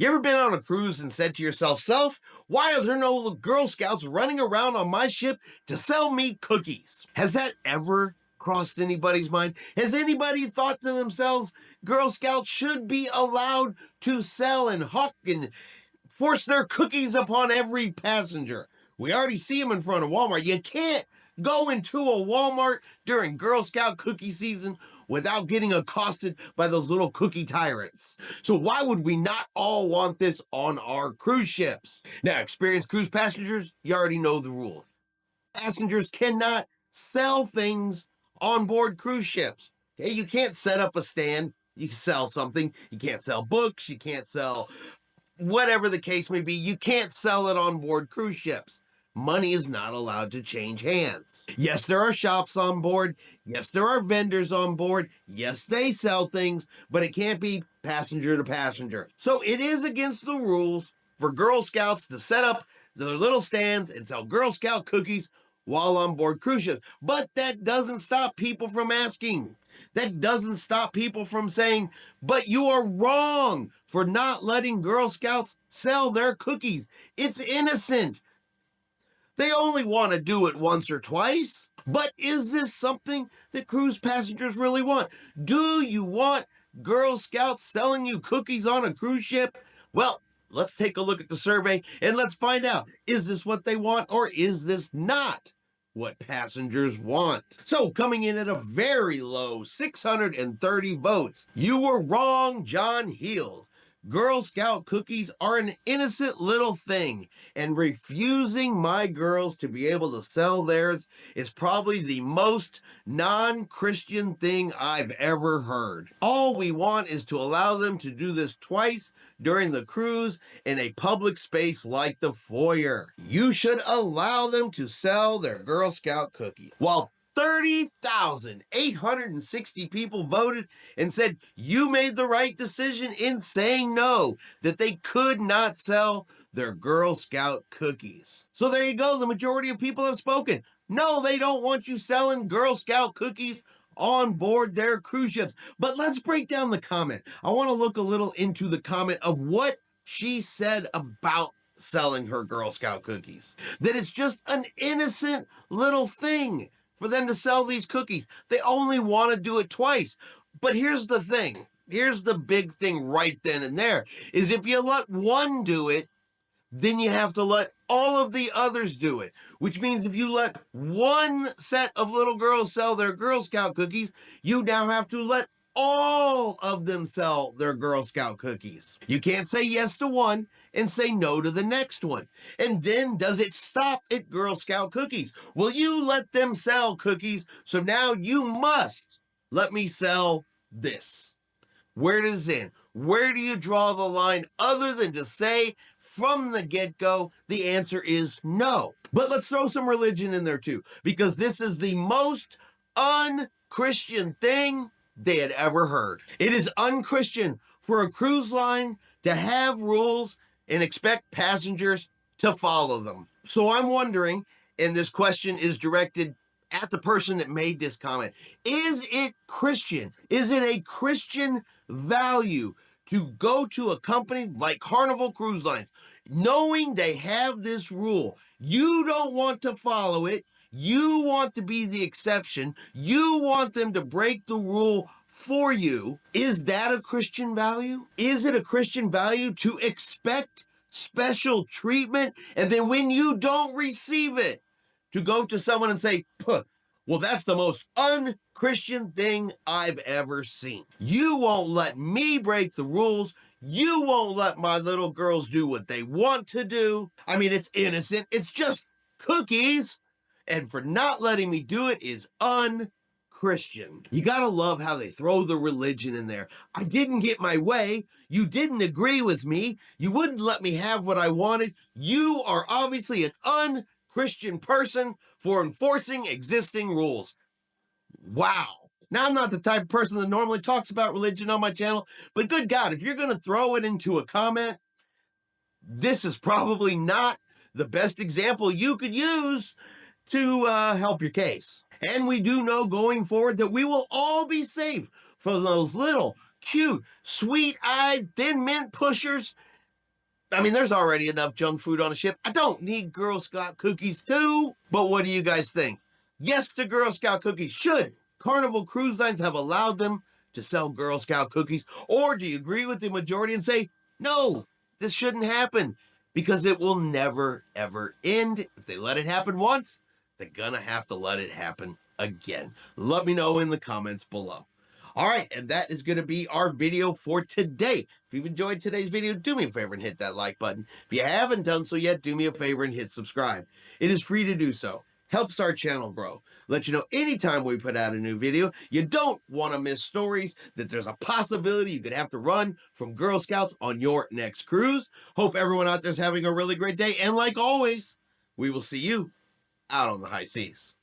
You ever been on a cruise and said to yourself, Self, why are there no Girl Scouts running around on my ship to sell me cookies? Has that ever crossed anybody's mind? Has anybody thought to themselves, Girl Scouts should be allowed to sell and hawk and force their cookies upon every passenger? We already see them in front of Walmart. You can't go into a Walmart during Girl Scout cookie season without getting accosted by those little cookie tyrants. So why would we not all want this on our cruise ships? Now, experienced cruise passengers, you already know the rules. Passengers cannot sell things on board cruise ships. Okay, you can't set up a stand. You can sell something. You can't sell books. You can't sell whatever the case may be. You can't sell it on board cruise ships. Money is not allowed to change hands. Yes, there are shops on board. Yes, there are vendors on board. Yes, they sell things, but it can't be passenger to passenger. So it is against the rules for Girl Scouts to set up their little stands and sell Girl Scout cookies while on board cruise ships. But that doesn't stop people from asking. That doesn't stop people from saying, but you are wrong for not letting Girl Scouts sell their cookies. It's innocent. They only want to do it once or twice. But is this something that cruise passengers really want? Do you want Girl Scouts selling you cookies on a cruise ship? Well, let's take a look at the survey and let's find out, is this what they want or is this not what passengers want? So coming in at a very low 630 votes, you were wrong, John Heald. Girl Scout cookies are an innocent little thing, and refusing my girls to be able to sell theirs is probably the most non-Christian thing I've ever heard. All we want is to allow them to do this twice during the cruise in a public space like the foyer. You should allow them to sell their Girl Scout cookies. While 30,860 people voted and said you made the right decision in saying no, that they could not sell their Girl Scout cookies. So there you go. The majority of people have spoken. No, they don't want you selling Girl Scout cookies on board their cruise ships. But let's break down the comment. I want to look a little into the comment of what she said about selling her Girl Scout cookies. That it's just an innocent little thing for them to sell these cookies. They only want to do it twice. But here's the thing. Here's the big thing right then and there, is if you let one do it, then you have to let all of the others do it. Which means if you let one set of little girls sell their Girl Scout cookies, you now have to let all of them sell their Girl Scout cookies. You can't say yes to one and say no to the next one. And then does it stop at Girl Scout cookies? Will you let them sell cookies? So now you must let me sell this. Where does it end? Where do you draw the line other than to say from the get-go, the answer is no. But let's throw some religion in there too, because this is the most un-Christian thing they had ever heard. It is unchristian for a cruise line to have rules and expect passengers to follow them. So I'm wondering, and this question is directed at the person that made this comment, is it Christian? Is it a Christian value to go to a company like Carnival Cruise Lines, knowing they have this rule? You don't want to follow it. You want to be the exception. You want them to break the rule for you. Is that a Christian value? Is it a Christian value to expect special treatment, and then when you don't receive it, to go to someone and say, well, that's the most un-Christian thing I've ever seen. You won't let me break the rules. You won't let my little girls do what they want to do. I mean, it's innocent. It's just cookies. And for not letting me do it is un-Christian. You gotta love how they throw the religion in there. I didn't get my way. You didn't agree with me. You wouldn't let me have what I wanted. You are obviously an un-Christian person for enforcing existing rules. Wow. Now, I'm not the type of person that normally talks about religion on my channel, but good God, if you're going to throw it into a comment, this is probably not the best example you could use to help your case. And we do know going forward that we will all be safe from those little, cute, sweet-eyed, thin mint pushers I mean, there's already enough junk food on a ship. I don't need Girl Scout cookies too. But what do you guys think? Yes to Girl Scout cookies. Should Carnival Cruise Lines have allowed them to sell Girl Scout cookies? Or do you agree with the majority and say, no, this shouldn't happen? Because it will never, ever end. If they let it happen once, they're gonna have to let it happen again. Let me know in the comments below. All right, and that is going to be our video for today. If you've enjoyed today's video, do me a favor and hit that like button. If you haven't done so yet, do me a favor and hit subscribe. It is free to do so. Helps our channel grow. Let you know anytime we put out a new video. You don't want to miss stories that there's a possibility you could have to run from Girl Scouts on your next cruise. Hope everyone out there is having a really great day. And like always, we will see you out on the high seas.